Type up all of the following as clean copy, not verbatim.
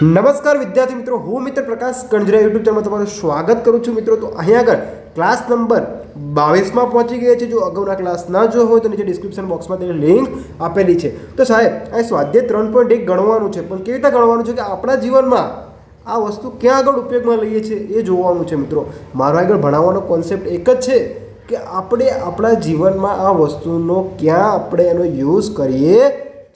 નમસ્કાર વિદ્યાર્થી મિત્રો, હું મિત્ર પ્રકાશ કંજરા યુટ્યુબ ચેનલમાં તમારું સ્વાગત કરું છું મિત્રો। તો અહીંયા આગળ ક્લાસ નંબર 22માં પહોંચી ગયા છે। જો અગાઉના ક્લાસ ના જો હોય તો નીચે ડિસ્ક્રિપ્શન બોક્સમાં તેની લિંક આપેલી છે। તો સાહેબ અહીં સ્વાધ્યાય 3.1 ગણવાનું છે, પણ કેવી રીતે ગણવાનું છે કે આપણા જીવનમાં આ વસ્તુ ક્યાં આગળ ઉપયોગમાં લઈએ છીએ એ જોવાનું છે મિત્રો। મારો આગળ ભણાવવાનો કોન્સેપ્ટ એક જ છે કે આપણે આપણા જીવનમાં આ વસ્તુનો ક્યાં આપણે એનો યુઝ કરીએ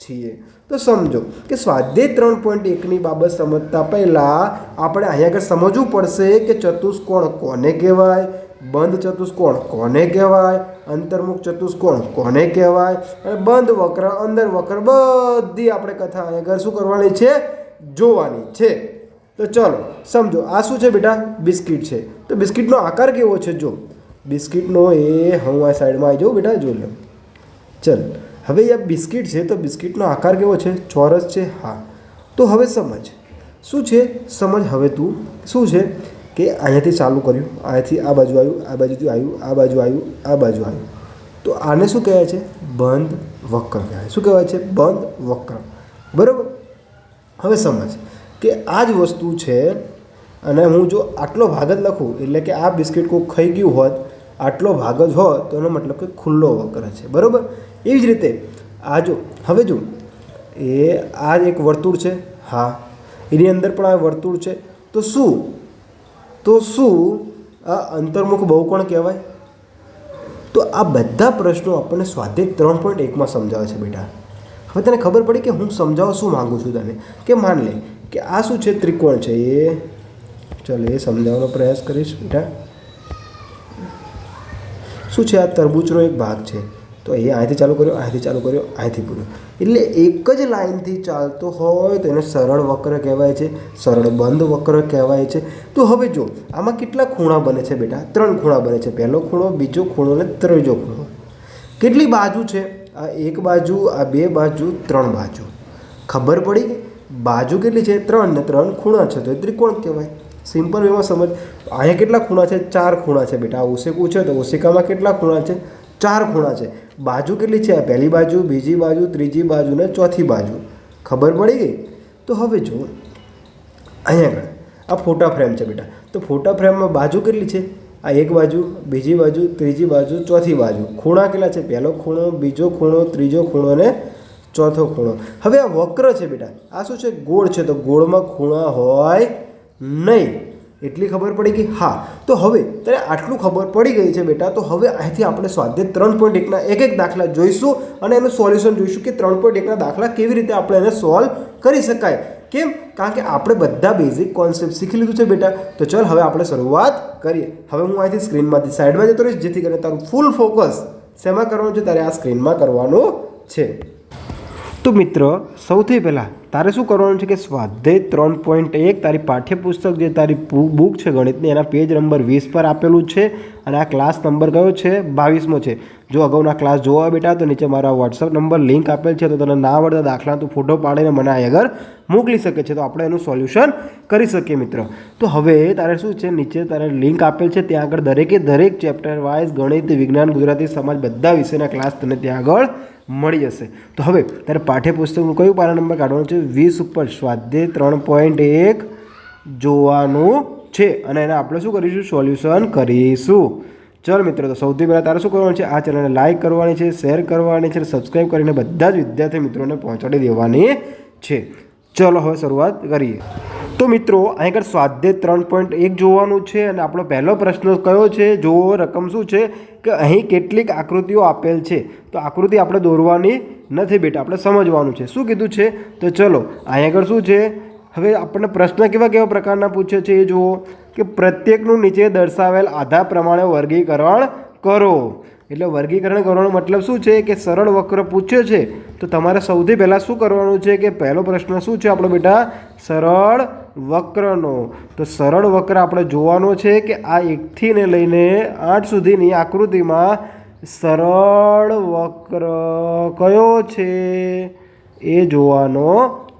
છીએ। તો સમજો કે સ્વાધ્યાય 3.1ની બાબત સમજતા પહેલાં આપણે અહીંયા આગળ સમજવું પડશે કે ચતુષ્કોણ કોને કહેવાય, બંધ ચતુષ્કોણ કોને કહેવાય, અંતર્મુખ ચતુષ્કોણ કોને કહેવાય, અને બંધ વક્ર, અંદર વક્ર, બધી આપણે કથા અહીંયા આગળ શું કરવાની છે, જોવાની છે। તો ચલો સમજો, આ શું છે બેટા, બિસ્કિટ છે। તો બિસ્કિટનો આકાર કેવો છે, જો બિસ્કિટનો એ હું આ સાઈડમાં આવી જાઉં બેટા, જોઈ લો। ચલ હવે આ બિસ્કિટ છે, તો બિસ્કિટનો આકાર કેવો છે, ચોરસ છે। હા, તો હવે સમજ શું છે, સમજ હવે તું શું છે કે અહીંયાથી ચાલુ કર્યું, અહીંયાથી આ બાજુ આવ્યું, આ બાજુથી આવ્યું, આ બાજુ આવ્યું, આ બાજુ આવ્યું, તો આને શું કહેવાય છે, બંધ વક્ર કહેવાય। શું કહેવાય છે, બંધ વક્ર, બરાબર। હવે સમજ કે આ જ વસ્તુ છે, અને હું જો આટલો ભાગ જ લખું એટલે કે આ બિસ્કિટ કોઈ ખાઈ ગયું હોત, આટલો ભાગ જ હોત તો એનો મતલબ કે ખુલ્લો વક્ર છે, બરાબર। એવી જ રીતે આ જો, હવે જો એ આ એક વર્તુળ છે, હા, એની અંદર પણ આ વર્તુળ છે, તો શું આ અંતર્મુખ બહુકોણ કહેવાય? તો આ બધા પ્રશ્નો આપણને સ્વાધ્યાય 3.1માં સમજાવે છે બેટા। હવે તને ખબર પડી કે હું સમજાવવા શું માગું છું તને, કે માન લે કે આ શું છે, ત્રિકોણ છે, ચાલ એ સમજાવવાનો પ્રયાસ કરીશ બેટા। શું છે, આ તરબૂચનો એક ભાગ છે, તો એ અહીંથી ચાલુ કર્યો, અહીંથી ચાલુ કર્યો, અહીંથી પૂરો, એટલે એક જ લાઇનથી ચાલતો હોય તો એને સરળ વક્ર કહેવાય છે, સરળ બંધ વક્ર કહેવાય છે। તો હવે જો આમાં કેટલા ખૂણા બને છે બેટા, 3 ખૂણા બને છે, પહેલો ખૂણો, બીજો ખૂણો અને ત્રીજો ખૂણો। કેટલી બાજુ છે, આ એક બાજુ, આ બે બાજુ, 3 બાજુ। ખબર પડી કે બાજુ કેટલી છે, 3 ને 3 ખૂણા છે, તો એ ત્રિકોણ કહેવાય। સિમ્પલ વેમાં સમજ। અહીંયા કેટલા ખૂણા છે, 4 ખૂણા છે બેટા। આ ઓશેકું છે તો ઓશિકામાં કેટલા ખૂણા છે, 4 ખૂણા છે। બાજુ કેટલી છે, પહેલી બાજુ, બીજી બાજુ, ત્રીજી બાજુ ને ચોથી બાજુ। ખબર પડી ગઈ? તો હવે જો અહીંયા આગળ આ ફોટા ફ્રેમ છે બેટા, તો ફોટા ફ્રેમમાં બાજુ કેટલી છે, આ એક બાજુ, બીજી બાજુ, ત્રીજી બાજુ, ચોથી બાજુ। ખૂણા કેટલા છે, પહેલો ખૂણો, બીજો ખૂણો, ત્રીજો ખૂણો અને ચોથો ખૂણો। હવે આ વક્ર છે બેટા, આ શું છે, ગોળ છે, તો ગોળમાં ખૂણા હોય નહીં, એટલી ખબર પડી ગઈ? હા, તો હવે તને આટલું ખબર પડી ગઈ છે બેટા, તો હવે અહીંથી આપણે સ્વાધ્યાય 3.1ના એક દાખલા જોઈશું અને એનું સોલ્યુશન જોઈશું કે 3.1ના દાખલા કેવી રીતે આપણે એને સોલ્વ કરી શકાય। કેમ? કારણ કે આપણે બધા બેઝિક કોન્સેપ્ટ શીખી લીધું છે બેટા। તો ચાલ હવે આપણે શરૂઆત કરીએ। હવે હું અહીંથી સ્ક્રીનમાંથી સાઈડમાં જતો રહીશ, જેથી કરીને તારું ફૂલ ફોકસ શેમાં કરવાનું છે, તારે આ સ્ક્રીનમાં કરવાનું છે। તો મિત્ર, સૌથી પહેલાં તારે શું કરવાનું છે કે સ્વાધ્યાય 3.1 તારી પાઠ્યપુસ્તક જે તારી બુક છે ગણિતની, એના પેજ નંબર 20 પર આપેલું છે, અને આ ક્લાસ નંબર કયો છે, 22મો છે। જો અગાઉના ક્લાસ જોવા બેટા તો નીચે મારા વોટ્સઅપ નંબર લિંક આપેલ છે, તો તને ના આવડતા દાખલા તું ફોટો પાડીને મને આગળ મોકલી શકે છે, તો આપણે એનું સોલ્યુશન કરી શકીએ મિત્ર। તો હવે તારે શું છે, નીચે તારે લિંક આપેલ છે, ત્યાં આગળ દરેકે દરેક ચેપ્ટર વાઇઝ ગણિત, વિજ્ઞાન, ગુજરાતી, સમાજ બધા વિષયના ક્લાસ તને ત્યાં આગળ મળી જશે। તો હવે તારે પાઠ્યપુસ્તકનું કયું પાના નંબર કાઢવાનું છે, 20 ઉપર સ્વાધ્યાય 3.1 જોવાનું છે, અને એને આપણે શું કરીશું, સોલ્યુશન કરીશું। ચાલ મિત્રો, તો સૌથી પહેલાં તારે શું કરવાનું છે, આ ચેનલને લાઇક કરવાની છે, શેર કરવાની છે, સબસ્ક્રાઈબ કરીને બધા જ વિદ્યાર્થી મિત્રોને પહોંચાડી દેવાની છે। ચલો હવે શરૂઆત કરીએ। તો મિત્રો અહીં આગળ સ્વાધ્યાય 3.1 જોવાનું છે, અને આપણો પહેલો પ્રશ્ન કયો છે, જો રકમ શું છે કે અહીં કેટલીક આકૃતિઓ આપેલ છે, તો આકૃતિ આપણે દોરવાની નથી બેટા, આપણે સમજવાનું છે। શું કીધું છે, તો ચલો અહીં આગળ શું છે, હવે આપણને પ્રશ્ન કેવા પ્રકારના પૂછે છે એ જુઓ, કે પ્રત્યેકનું નીચે દર્શાવેલ આધાર પ્રમાણે વર્ગીકરણ કરો। એટલે વર્ગીકરણ કરવાનો મતલબ શું છે કે સરળ વક્ર પૂછ્યો છે, તો તમારે સૌથી પહેલાં શું કરવાનું છે કે પહેલો પ્રશ્ન શું છે આપણો બેટા, સરળ વક્રનો। તો સરળ વક્ર આપણે જોવાનો છે કે આ 1 થી લઈને 8 સુધીની આકૃતિમાં સરળ વક્ર કયો છે એ જોવાનો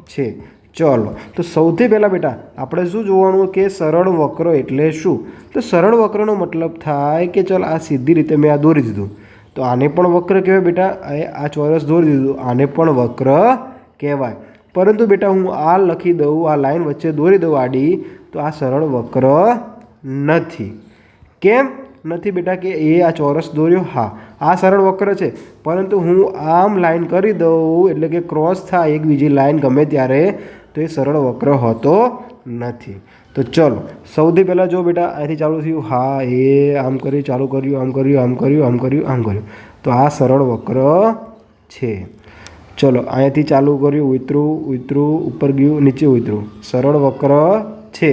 છે। ચલો, તો સૌથી પહેલાં બેટા આપણે શું જોવાનું કે સરળ વક્ર એટલે શું? તો સરળ વક્રનો મતલબ થાય કે ચાલ આ સીધી રીતે મેં આ દોરી દીધું, તો આને પણ વક્ર કહેવાય બેટા। આ ચોરસ દોરી દીધું, આને પણ વક્ર કહેવાય। પરંતુ બેટા હું આ લખી દઉં, આ લાઈન વચ્ચે દોરી દઉં આડી, તો આ સરળ વક્ર નથી. કેમ નથી બેટા? કે એ આ ચોરસ દોર્યો, હા આ સરળ વક્ર છે, પરંતુ હું આમ લાઈન કરી દઉં એટલે કે ક્રોસ થાય એક બીજી લાઈન ગમે ત્યારે, તો એ સરળ વક્ર હોતો નથી. તો ચલો સૌથી પહેલાં જો બેટા અહીંથી ચાલુ થયું, હા એ આમ કર્યું, ચાલુ કર્યું, આમ કર્યું, આમ કર્યું, આમ કર્યું, આમ કર્યું, તો આ સરળ વક્ર છે. ચલો અહીંયાથી ચાલુ કર્યું, ઉતરું ઉતરું, ઉપર ગયું, નીચે ઉતરું, સરળ વક્ર છે.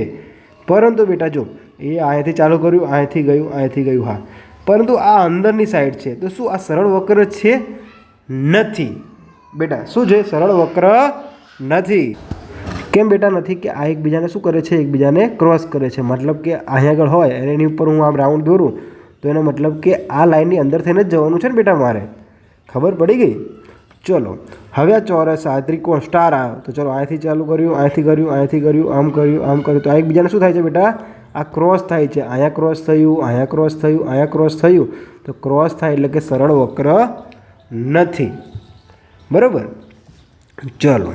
પરંતુ બેટા જો એ અહીંયાથી ચાલુ કર્યું, અહીંયાથી ગયું, અહીંયાથી ગયું, હા, પરંતુ આ અંદરની સાઈડ છે, તો શું આ સરળ વક્ર છે? નથી બેટા. શું છે? સરળ વક્ર નથી. કેમ બેટા નથી? કે આ એકબીજાને શું કરે છે? એકબીજાને ક્રોસ કરે છે. મતલબ કે અહીંયા આગળ હોય અને એની ઉપર હું આમ રાઉન્ડ દોરું, તો એનો મતલબ કે આ લાઈનની અંદર થઈને જ જવાનું છે ને બેટા મારે. ખબર પડી ગઈ? ચલો હવે આ ચોરસ, આ ત્રિકોણ, સ્ટાર આવ્યો, તો ચલો અહીંથી ચાલુ કર્યું, અહીંથી કર્યું, અહીંથી કર્યું, આમ કર્યું, આમ કર્યું, તો આ એકબીજાને શું થાય છે બેટા? આ ક્રોસ થાય છે. અહીંયા ક્રોસ થયું, અહીંયા ક્રોસ થયું, અહીંયા ક્રોસ થયું, તો ક્રોસ થાય એટલે કે સરળ વક્ર નથી. બરાબર. ચલો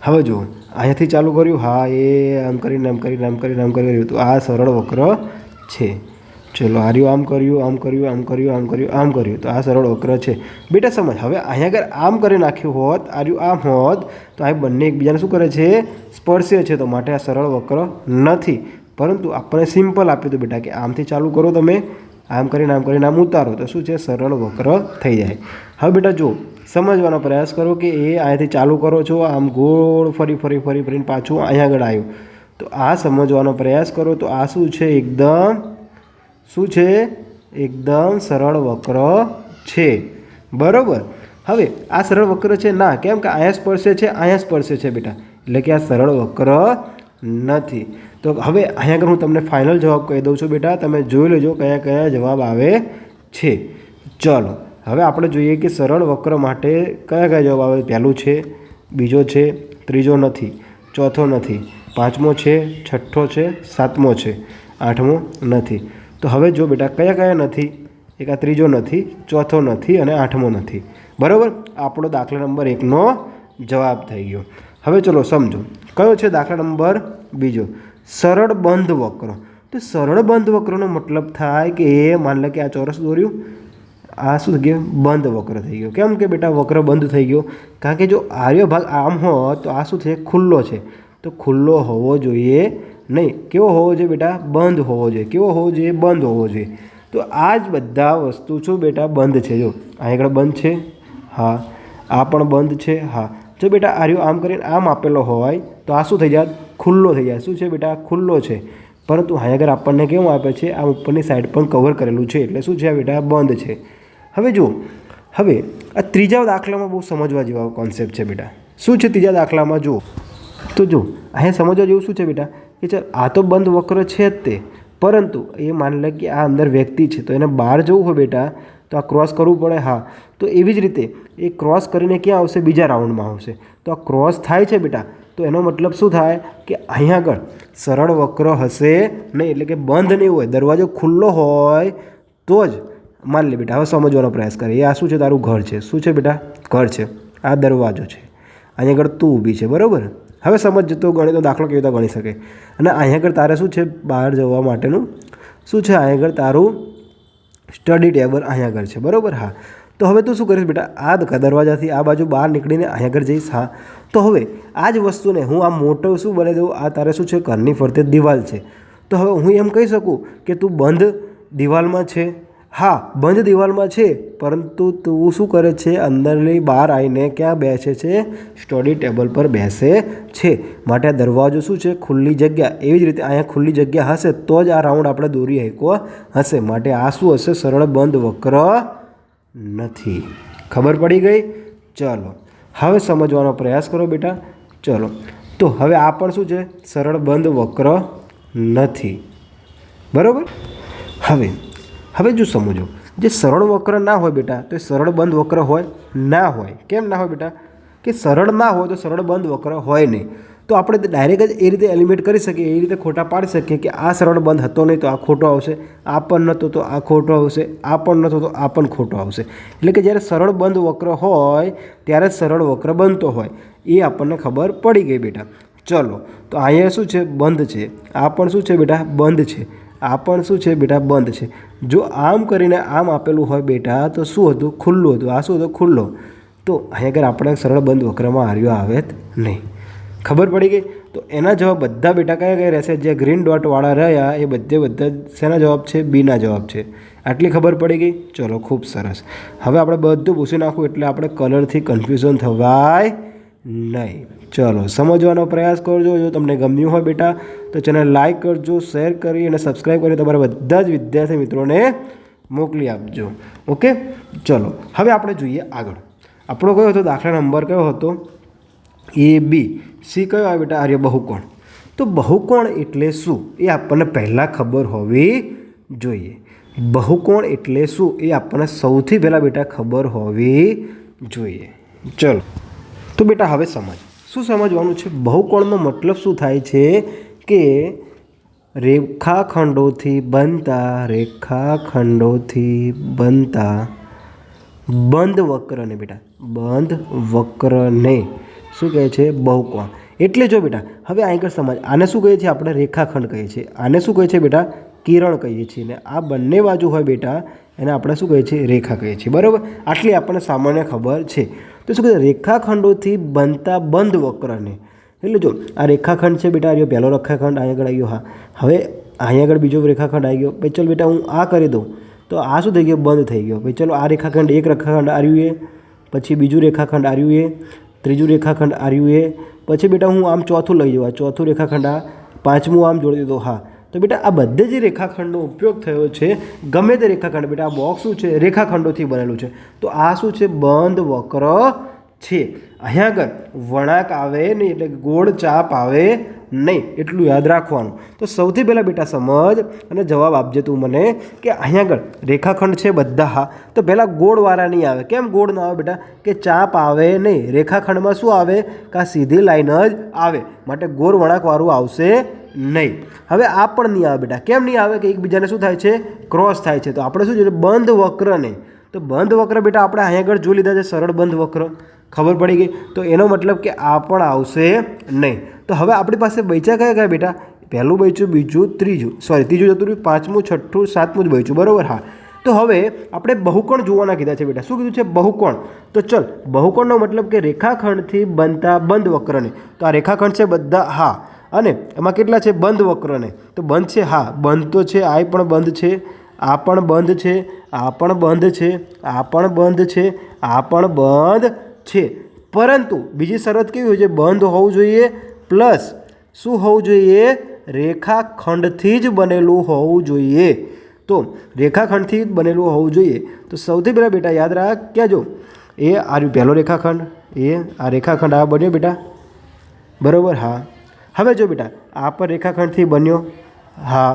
હવે જુઓ અહીંયાથી ચાલુ કર્યું, હા એ આમ કરીને આમ કરીને આમ કરીને આમ કર્યું, તો આ સરળ વક્ર છે. ચલો આર્યું આમ કર્યું, આમ કર્યું, આમ કર્યું, આમ કર્યું, આમ કર્યું, તો આ સરળ વક્ર છે. બેટા સમજ. હવે અહીંયા આગળ આમ કરી નાખ્યું હોત, આર્યું આમ હોત, તો આ બંને એકબીજાને શું કરે છે? સ્પર્શે છે, તો માટે આ સરળ વક્ર નથી. પરંતુ આપણે સિમ્પલ આપ્યું હતું બેટા કે આમથી ચાલુ કરો, તમે આમ કરીને આમ ઉતારો, તો શું છે? સરળ વક્ર થઈ જાય. હવે બેટા જો સમજવાનો પ્રયાસ કરો કે એ અહીંયાથી ચાલુ કરો છો, આમ ગોળ ફરી ફરી ફરી ફરીને પાછું અહીંયા આગળ આવ્યું, તો આ સમજવાનો પ્રયાસ કરો, તો આ શું છે? એકદમ શું છે? એકદમ સરળ વક્ર છે. બરાબર. હવે આ સરળ વક્ર છે ના, કેમ કે અહીંયા સ્પર્શે છે, અહીંયા સ્પર્શે છે બેટા, એટલે કે આ સરળ વક્ર નથી. તો હવે અહીંયા આગળ હું તમને ફાઇનલ જવાબ કહી દઉં છું બેટા, તમે જોઈ લેજો કયા કયા જવાબ આવે છે. ચલો હવે આપણે જોઈએ કે સરળ વક્ર માટે કયા કયા જવાબ આવે. પહેલું છે, બીજો છે, ત્રીજો નથી, ચોથો નથી, પાંચમો છે, છઠ્ઠો છે, સાતમો છે, આઠમો નથી. તો હવે જો બેટા કયા કયા નથી? એક આ ત્રીજો નથી, ચોથો નથી અને આઠમો નથી. બરાબર. આપણો દાખલા નંબર 1નો જવાબ થઈ ગયો. હવે ચલો સમજો કયો છે દાખલા નંબર 2. સરળ બંધ વક્ર. તો સરળ બંધ વક્રનો મતલબ થાય કે એ માન લે કે આ ચોરસ દોર્યું, આ શું થઈ ગયું? બંધ વક્ર થઈ ગયો. કેમ કે બેટા વક્ર બંધ થઈ ગયો? કારણ કે જો આર્ય ભાગ આમ હોત તો આ શું છે? ખુલ્લો છે. તો ખુલ્લો હોવો જોઈએ નહીં. કેવો હોવો જોઈએ બેટા? બંધ હોવો જોઈએ. કેવો હોવો જોઈએ? બંધ હોવો જોઈએ. તો આ જ બધા વસ્તુ શું બેટા? બંધ છે. જો અહીં આગળ બંધ છે, હા, આ પણ બંધ છે, હા. જો બેટા આર્યો આમ કરીને આમ આપેલો હોય તો આ શું થઈ જાય? ખુલ્લો થઈ જાય. શું છે બેટા? ખુલ્લો છે. પરંતુ અહીં આગળ આપણને કેવું આપે છે? આ ઉપરની સાઈડ પણ કવર કરેલું છે, એટલે શું છે આ બેટા? બંધ છે. હવે જુઓ, હવે આ ત્રીજા દાખલામાં બહુ સમજવા જેવા કોન્સેપ્ટ છે બેટા. શું છે ત્રીજા દાખલામાં? જુઓ તો જો અહીંયા સમજવા જેવું શું છે બેટા? કે ચાલ આ તો બંધ વક્ર છે જ તે, પરંતુ એ માની લે કે આ અંદર વ્યક્તિ છે, તો એને બહાર જવું હોય બેટા તો આ ક્રોસ કરવું પડે, હા. તો એવી જ રીતે એ ક્રોસ કરીને ક્યાં આવશે? બીજા રાઉન્ડમાં આવશે. તો આ ક્રોસ થાય છે બેટા, તો એનો મતલબ શું થાય? કે અહીંયા આગળ સરળ વક્ર હશે નહીં, એટલે કે બંધ નહીં હોય. દરવાજો ખુલ્લો હોય તો જ માન લે બેટા. હવે સમજવાનો પ્રયાસ કરે. એ આ શું છે? તારું ઘર છે. શું છે બેટા? ઘર છે. આ દરવાજો છે. અહીંયા આગળ તું ઊભી છે. બરાબર. હવે સમજ તો ગણિતનો દાખલો કેવી રીતે ગણી શકે. અને અહીંયા આગળ તારે શું છે? બહાર જવા માટેનું શું છે? અહીંયા આગળ તારું સ્ટડી ટેબલ અહીંયા આગળ છે. બરાબર. હા. તો હવે તું શું કરીશ બેટા? આ દરવાજાથી આ બાજુ બહાર નીકળીને અહીંયા આગળ જઈશ. હા. તો હવે આ જ વસ્તુને હું આ મોટો શું બનાવી દઉં? આ તારે શું છે? ઘરની ફરતે દિવાલ છે. તો હવે હું એમ કહી શકું કે તું બંધ દિવાલમાં છે. હા, બંધ દિવાલમાં છે, પરંતુ તું શું કરે છે? અંદરની બહાર આવીને ક્યાં બેસે છે? સ્ટડી ટેબલ પર બેસે છે. માટે આ દરવાજો શું છે? ખુલ્લી જગ્યા. એવી જ રીતે અહીંયા ખુલ્લી જગ્યા હશે તો જ આ રાઉન્ડ આપણે દોરી શકો હશે. માટે આ શું હશે? સરળ બંધ વક્ર નથી. ખબર પડી ગઈ? ચલો હવે સમજવાનો પ્રયાસ કરો બેટા. ચલો તો હવે આ પણ શું છે? સરળ બંધ વક્ર નથી. બરાબર. હવે જો સમજો, જે સરળ વક્ર ના હોય બેટા તો એ સરળ બંધ વક્ર હોય ના હોય. કેમ ના હોય બેટા? કે સરળ ના હોય તો સરળ બંધ વક્ર હોય નહીં. તો તો આપણે ડાયરેક્ટ જ એ રીતે એલિમિનેટ કરી શકીએ, એ રીતે ખોટા પાડી શકીએ કે આ સરળ બંધ હતો નહીં તો આ ખોટો આવશે, આ પણ નહોતો તો આ ખોટો આવશે, આ પણ નહોતો તો આ પણ ખોટો આવશે. એટલે કે જ્યારે સરળ બંધ વક્ર હોય ત્યારે જ સરળ વક્ર બનતો હોય, એ આપણને ખબર પડી ગઈ બેટા. ચલો, તો અહીંયા શું છે? બંધ છે. આ પણ શું છે બેટા? બંધ છે. આ પણ શું છે બેટા? બંધ છે. જો આમ કરીને આમ આપેલું હોય બેટા તો શું હતું? ખુલ્લું હતું. આ શું હતું? ખુલ્લો. તો અહીંયા આગળ આપણે સરળ બંધ વક્રમાં આર્યો આવે જ નહીં. ખબર પડી ગઈ? તો એના જવાબ બધા બેટા કયા કયા રહેશે? જે ગ્રીન ડોટવાળા રહ્યા એ બધા શેના જવાબ છે? બીના જવાબ છે. આટલી ખબર પડી ગઈ? ચલો, ખૂબ સરસ. હવે આપણે બધું પૂછી નાખવું એટલે આપણે કલરથી કન્ફ્યુઝન થવાય નહીં. ચલો, સમજવાનો પ્રયાસ કરજો. જો તમને ગમ્યું હોય બેટા તો ચેનલ લાઈક કરજો, શેર કરી અને સબસ્ક્રાઈબ કરી તમારા બધા જ વિદ્યાર્થી મિત્રોને મોકલી આપજો. ઓકે, ચલો હવે આપણે જોઈએ આગળ. આપણો કયો હતો દાખલા નંબર? કયો હતો? AB. સી કયો આવે બેટા? આર્ય બહુકોણ. તો બહુકોણ એટલે શું એ આપણને પહેલાં ખબર હોવી જોઈએ. બહુકોણ એટલે શું એ આપણને સૌથી પહેલાં બેટા ખબર હોવી જોઈએ. ચલો, તો બેટા હવે શું સમજવાનું છે? બહુકોણનો મતલબ શું થાય છે કે રેખાખંડોથી બનતા બંધ વક્રને બેટા, બંધ વક્રને શું કહે છે? બહુકોણ. એટલે જો બેટા હવે આગળ સમજ. આને શું કહીએ છીએ આપણે? રેખાખંડ કહીએ છીએ. આને શું કહે છે બેટા? કિરણ કહીએ છીએ. ને આ બંને બાજુ હોય બેટા એને આપણે શું કહીએ છીએ? રેખા કહીએ છીએ. બરાબર? આટલી આપણને સામાન્ય ખબર છે. તો શું કહે? રેખાખંડોથી બનતા બંધ વક્રને. એટલે જો આ રેખાખંડ છે બેટા, આ પહેલો રેખાખંડ અહીંયા આગળ આવી ગયો. હા, હવે અહીંયા આગળ બીજો રેખાખંડ આવી ગયો. ભાઈ ચલો બેટા હું આ કરી દઉં તો આ શું થઈ ગયો? બંધ થઈ ગયો. ભાઈ ચલો આ રેખાખંડ, એક રેખાખંડ આર્યું એ, પછી બીજું રેખાખંડ આર્યું એ, ત્રીજું રેખાખંડ આર્યું એ, પછી બેટા હું આમ ચોથું લઈ જવા, ચોથું રેખાખંડ આ, પાંચમું આમ જોડી દીધો. હા, તો બેટા આ બધે જે રેખાખંડનો ઉપયોગ થયો છે, ગમે તે રેખાખંડ બેટા, આ બોક્સ શું છે? રેખાખંડોથી બનેલું છે. તો આ શું છે? બંધ વક્ર છે. અહીંયા આગળ વળાંક આવે નહીં, એટલે ગોળ ચાપ આવે નહીં, એટલું યાદ રાખવાનું. તો સૌથી પહેલાં બેટા સમજ અને જવાબ આપજે તું મને કે અહીંયા આગળ રેખાખંડ છે બધા. હા, તો પહેલાં ગોળવાળા નહીં આવે. કેમ ગોળ ના આવે બેટા? કે ચાપ આવે નહીં. રેખાખંડમાં શું આવે? કે આ સીધી લાઈન જ આવે, માટે ગોળ વળાંકવાળું આવશે નહીં. હવે આ પણ નહીં આવે બેટા. કેમ નહીં આવે? કે એકબીજાને શું થાય છે? ક્રોસ થાય છે. તો આપણે શું જોઈએ? બંધ વક્રને. તો બંધ વક્ર બેટા આપણે અહીંયા આગળ જોઈ લીધા છે, સરળ બંધ વક્ર. ખબર પડી ગઈ? તો એનો મતલબ કે આ પણ આવશે નહીં. તો હવે આપણી પાસે બચ્યા કયા બેટા? પહેલું બચ્યું, બીજું, ત્રીજું જતું રહ્યું, પાંચમું, છઠ્ઠું, સાતમું જ બચ્યું. બરાબર? હા, તો હવે આપણે બહુકોણ જોવાના કીધા છે બેટા. શું કીધું છે? બહુકોણ. તો ચલ, બહુકોણનો મતલબ કે રેખાખંડથી બનતા બંધ વક્રને. તો આ રેખાખંડ છે બધા. હા, અને એમાં કેટલા છે? બંધ વક્રને. તો બંધ છે. હા, બંધ તો છે. આ પણ બંધ છે, આ પણ બંધ છે, આ પણ બંધ છે, આ પણ બંધ છે, આ પણ બંધ છે. પરંતુ બીજી શરત કેવી હોય છે? બંધ હોવું જોઈએ પ્લસ શું હોવું જોઈએ? રેખાખંડથી જ બનેલું હોવું જોઈએ. તો રેખાખંડથી જ બનેલું હોવું જોઈએ. તો સૌથી પહેલાં બેટા યાદ રાખ, ક્યાં જો એ આ પહેલો રેખાખંડ, એ આ રેખાખંડ આ બન્યો બેટા. બરાબર? હા, હવે જો બેટા આ પણ રેખાખંડથી બન્યો. હા,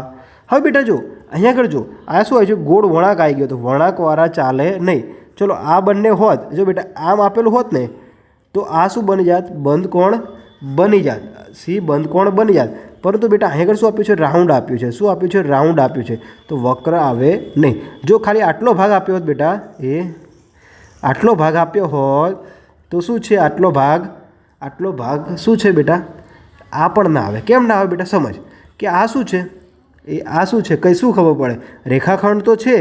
હવે બેટા જો અહીંયા આગળ જો આ શું હોય છે? ગોળ વળાંક આવી ગયો. તો વળાંકવાળા ચાલે નહીં. ચલો આ બંને હોત, જો બેટા આમ આપેલું હોત ને તો આ શું બની જાત? બંધ કોણ બની જાત. સી બંધ કોણ બની જાત. પરંતુ બેટા અહીં આગળ શું આપ્યું છે? રાઉન્ડ આપ્યું છે. શું આપ્યું છે? રાઉન્ડ આપ્યું છે. તો વક્ર આવે નહીં. જો ખાલી આટલો ભાગ આપ્યો હોત બેટા, એ આટલો ભાગ આપ્યો હોત તો શું છે? આટલો ભાગ શું છે બેટા? આ પણ ના આવે. કેમ ના આવે બેટા? સમજ કે આ શું છે? એ આ શું છે? કંઈ શું ખબર પડે? રેખાખંડ તો છે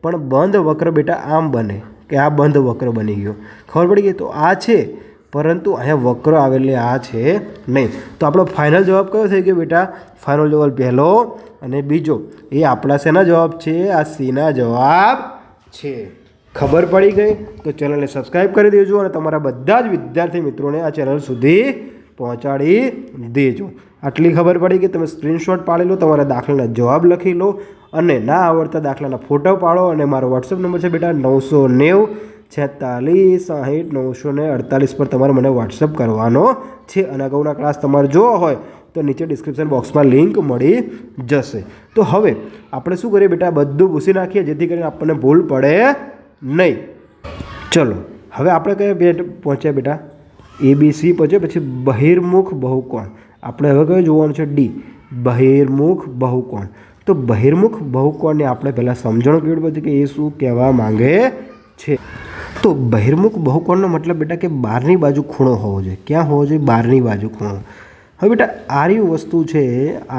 પણ બંધ વક્ર બેટા આમ બને કે આ બંધ વક્ર બની ગયો. ખબર પડી ગઈ? તો આ છે પરંતુ અહીંયા વક્ર આવેલી આ છે નહીં. તો આપણો ફાઇનલ જવાબ કયો થઈ ગયો બેટા? ફાઇનલ જવાબ પહેલો અને બીજો એ આપણા શેના જવાબ છે? આ સીના જવાબ છે. ખબર પડી ગઈ? તો ચેનલને સબસ્ક્રાઈબ કરી દેજો અને તમારા બધા જ વિદ્યાર્થી મિત્રોને આ ચેનલ સુધી પહોંચાડી દેજો. આટલી ખબર પડી કે તમે સ્ક્રીનશોટ પાડી લો, તમારા દાખલાના જવાબ લખી લો અને ના આવડતા દાખલાના ફોટો પાડો. અને મારો વોટ્સઅપ નંબર છે બેટા 9904660 પર તમારે મને વોટ્સઅપ કરવાનો છે. અને અગાઉના ક્લાસ તમારે જોવા હોય તો નીચે ડિસ્ક્રિપ્શન બોક્સમાં લિંક મળી જશે. તો હવે આપણે શું કરીએ બેટા? બધું પૂછી નાખીએ જેથી કરીને આપણને ભૂલ પડે નહીં. ચલો હવે આપણે કયા પહોંચ્યા બેટા? ABC પછી બહિર્મુખ બહુકોણ. આપણે હવે કયો જોવાનું છે? ડી, બહિર્મુખ બહુકોણ. તો બહિર્મુખ બહુકોણને આપણે પહેલાં સમજણ કેળવી પડશે કે એ શું કહેવા માંગે છે. તો બહિર્મુખ બહુકોણનો મતલબ બેટા કે બહારની બાજુ ખૂણો હોવો જોઈએ. ક્યાં હોવો જોઈએ? બહારની બાજુ ખૂણો. હવે બેટા આર્ય વસ્તુ છે,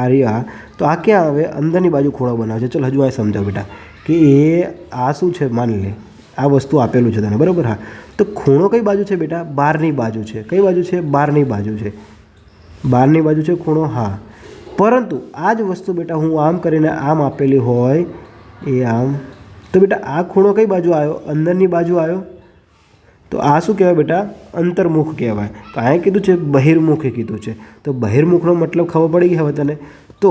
આર્યા, તો આ ક્યાં આવે? અંદરની બાજુ ખૂણો બનાવે છે. ચલો હજુ આ સમજાવ બેટા કે એ આ શું છે? માની લે આ વસ્તુ આપેલું છે તને, બરાબર? હા, તો ખૂણો કઈ બાજુ છે બેટા? બહારની બાજુ છે. કઈ બાજુ છે? બહારની બાજુ છે. બહારની બાજુ છે ખૂણો, હા. પરંતુ આ જ વસ્તુ બેટા હું આમ કરીને આમ આપેલી હોય, એ આમ, તો બેટા આ ખૂણો કઈ બાજુ આવ્યો? અંદરની બાજુ આવ્યો. તો આ શું કહેવાય બેટા? અંતર્મુખ કહેવાય. તો અહીંયા કીધું છે બહિર્મુખે કીધું છે. તો બહિર્મુખનો મતલબ ખબર પડી ગઈ હવે તને? તો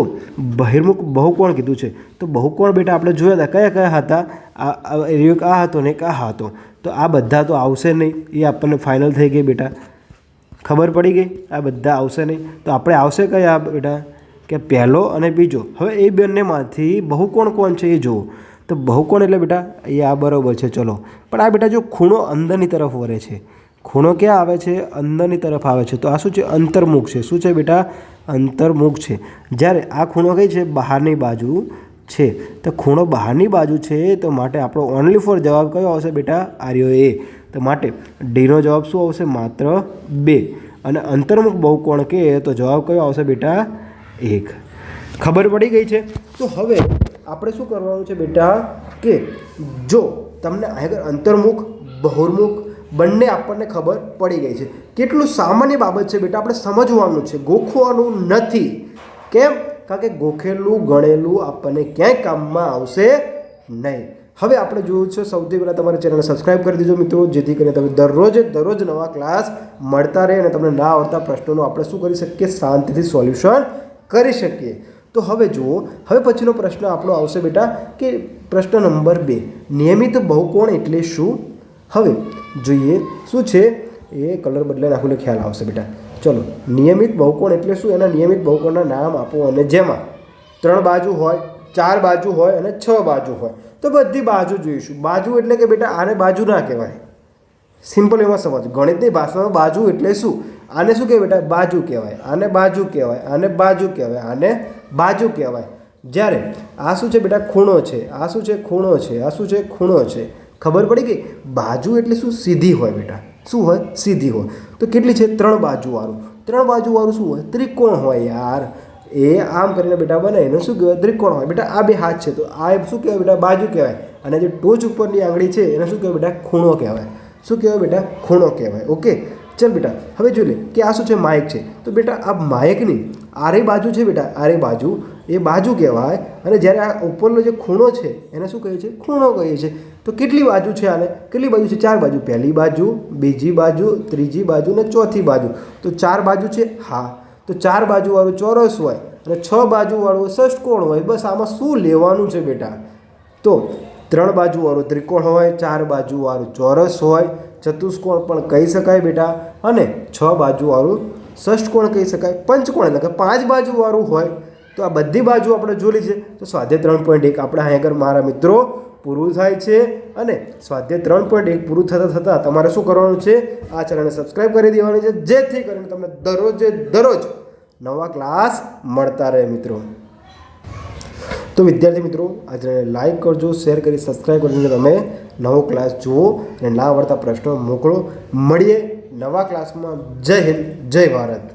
બહિર્મુખ બહુકોણ કીધું છે. તો બહુકોણ બેટા આપણે જોયા હતા, કયા કયા હતા? એક આ હતો ને એક આ હતો. તો આ બધા તો આવશે નહીં, એ આપણને ફાઇનલ થઈ ગઈ બેટા, ખબર પડી ગઈ. આ બધા આવશે નહીં, તો આપણે આવશે કયા બેટા? કે પહેલો અને બીજો. હવે એ બંનેમાંથી બહુકોણ કોણ છે એ જુઓ. તો બહુકોણ એટલે બેટા એ આ બરાબર છે. ચલો, પણ આ બેટા જો ખૂણો અંદરની તરફ વળે છે, ખૂણો ક્યાં આવે છે? અંદરની તરફ આવે છે. તો આ શું છે? અંતર્મુખ છે. શું છે બેટા? અંતર્મુખ છે. જ્યારે આ ખૂણો કઈ છે? બહારની બાજુ છે. તો ખૂણો બહારની બાજુ છે, તો માટે આપણો ઓનલી ફોર જવાબ કયો આવશે બેટા? આર્યો એ. તો માટે ડીનો જવાબ શું આવશે? માત્ર 2. અને અંતર્મુખ બહુકોણ કે તો જવાબ કયો આવશે બેટા? 1. ખબર પડી ગઈ છે. તો હવે આપણે શું કરવાનું છે બેટા કે જો તમને આગળ અંતર્મુખ બહિર્મુખ બંને આપણને ખબર પડી ગઈ છે. કેટલું સામાન્ય બાબત છે બેટા, આપણે સમજવાનું છે, ગોખવાનું નથી. કેમ? કારણ કે ગોખેલું ગણેલું આપણને ક્યાંય કામમાં આવશે નહીં. હવે આપણે જોયું છે, સૌથી પહેલાં તમારી ચેનલને સબસ્ક્રાઈબ કરી દેજો મિત્રો, જેથી કરીને તમે દરરોજ નવા ક્લાસ મળતા રહે અને તમને ના આવડતા પ્રશ્નોનું આપણે શું કરી શકીએ? શાંતિથી સોલ્યુશન કરી શકીએ. તો હવે જુઓ, હવે પછીનો પ્રશ્ન આપણો આવશે બેટા કે પ્રશ્ન નંબર 2, નિયમિત બહુકોણ એટલે શું? હવે જોઈએ શું છે, એ કલર બદલાઈ નાખું એટલે ખ્યાલ આવશે બેટા. ચલો, નિયમિત બહુકોણ એટલે શું? એના નિયમિત બહુકોણના નામ આપો. અને જેમાં 3 બાજુ હોય, 4 બાજુ હોય અને 6 બાજુ હોય. તો બધી બાજુ જોઈશું. બાજુ એટલે કે બેટા આને બાજુ ના કહેવાય. સિમ્પલ એમાં સમજ. ગણિતની ભાષામાં બાજુ એટલે શું? આને શું કહેવાય બેટા? બાજુ કહેવાય. આને બાજુ કહેવાય, આને બાજુ કહેવાય, આને બાજુ કહેવાય. જ્યારે આ શું છે બેટા? ખૂણો છે. આ શું છે? ખૂણો છે. આ શું છે? ખૂણો છે. ખબર પડી ગઈ? બાજુ એટલે શું? સીધી હોય બેટા. શું હોય? સીધી હોય. તો કેટલી છે? 3 બાજુવાળું. 3 બાજુવાળું શું હોય? ત્રિકોણ હોય યાર. એ આમ કરીને બેટા બને એને શું કહેવાય? ત્રિકોણ હોય બેટા. આ 2 હાથ છે, તો આ શું કહેવાય બેટા? બાજુ કહેવાય. અને જે ટોચ ઉપરની આંગળી છે એને શું કહેવાય બેટા? ખૂણો કહેવાય. શું કહેવાય બેટા? ખૂણો કહેવાય. ઓકે, ચાલ બેટા હવે જોઈ લે કે આ શું છે? માઇક છે. તો બેટા આ માઇકની આરે બાજુ છે બેટા, આરે બાજુ, એ બાજુ કહેવાય. અને જ્યારે આ ઉપરનો જે ખૂણો છે એને શું કહે છે? ખૂણો કહીએ છીએ. તો કેટલી બાજુ છે આને? કેટલી બાજુ છે? 4 બાજુ. પહેલી બાજુ, બીજી બાજુ, ત્રીજી બાજુ અને ચોથી બાજુ. તો 4 બાજુ છે. હા, તો 4 બાજુવાળું ચોરસ હોય અને 6 બાજુવાળું ષષ્ટકોણ હોય. બસ આમાં શું લેવાનું છે બેટા? તો 3 બાજુવાળું ત્રિકોણ હોય, 4 બાજુવાળું ચોરસ હોય, ચતુષ્કોણ પણ કહી શકાય બેટા, અને 6 બાજુવાળું ષષ્ટકોણ કહી શકાય. પંચકોણ એટલે કે 5 બાજુવાળું હોય. તો આ બધી બાજુ આપણે જોઈ છે. તો સ્વાધ્યાય 3.1 આપણે અહીં આગળ મારા મિત્રો પૂરું થાય છે. અને સ્વાધ્યાય 3.1 પૂરું થતાં તમારે શું કરવાનું છે? આ ચેનલને સબસ્ક્રાઈબ કરી દેવાની છે, જેથી કરીને તમને દરરોજ નવા ક્લાસ મળતા રહે મિત્રો. તો વિદ્યાર્થી મિત્રો, આ ચેનલને લાઈક કરજો, શેર કરી સબસ્ક્રાઈબ કરીને તમે નવો ક્લાસ જુઓ અને ના આવડતા પ્રશ્નો મોકલો. મળીએ નવા ક્લાસમાં. જય હિન્દ, જય ભારત.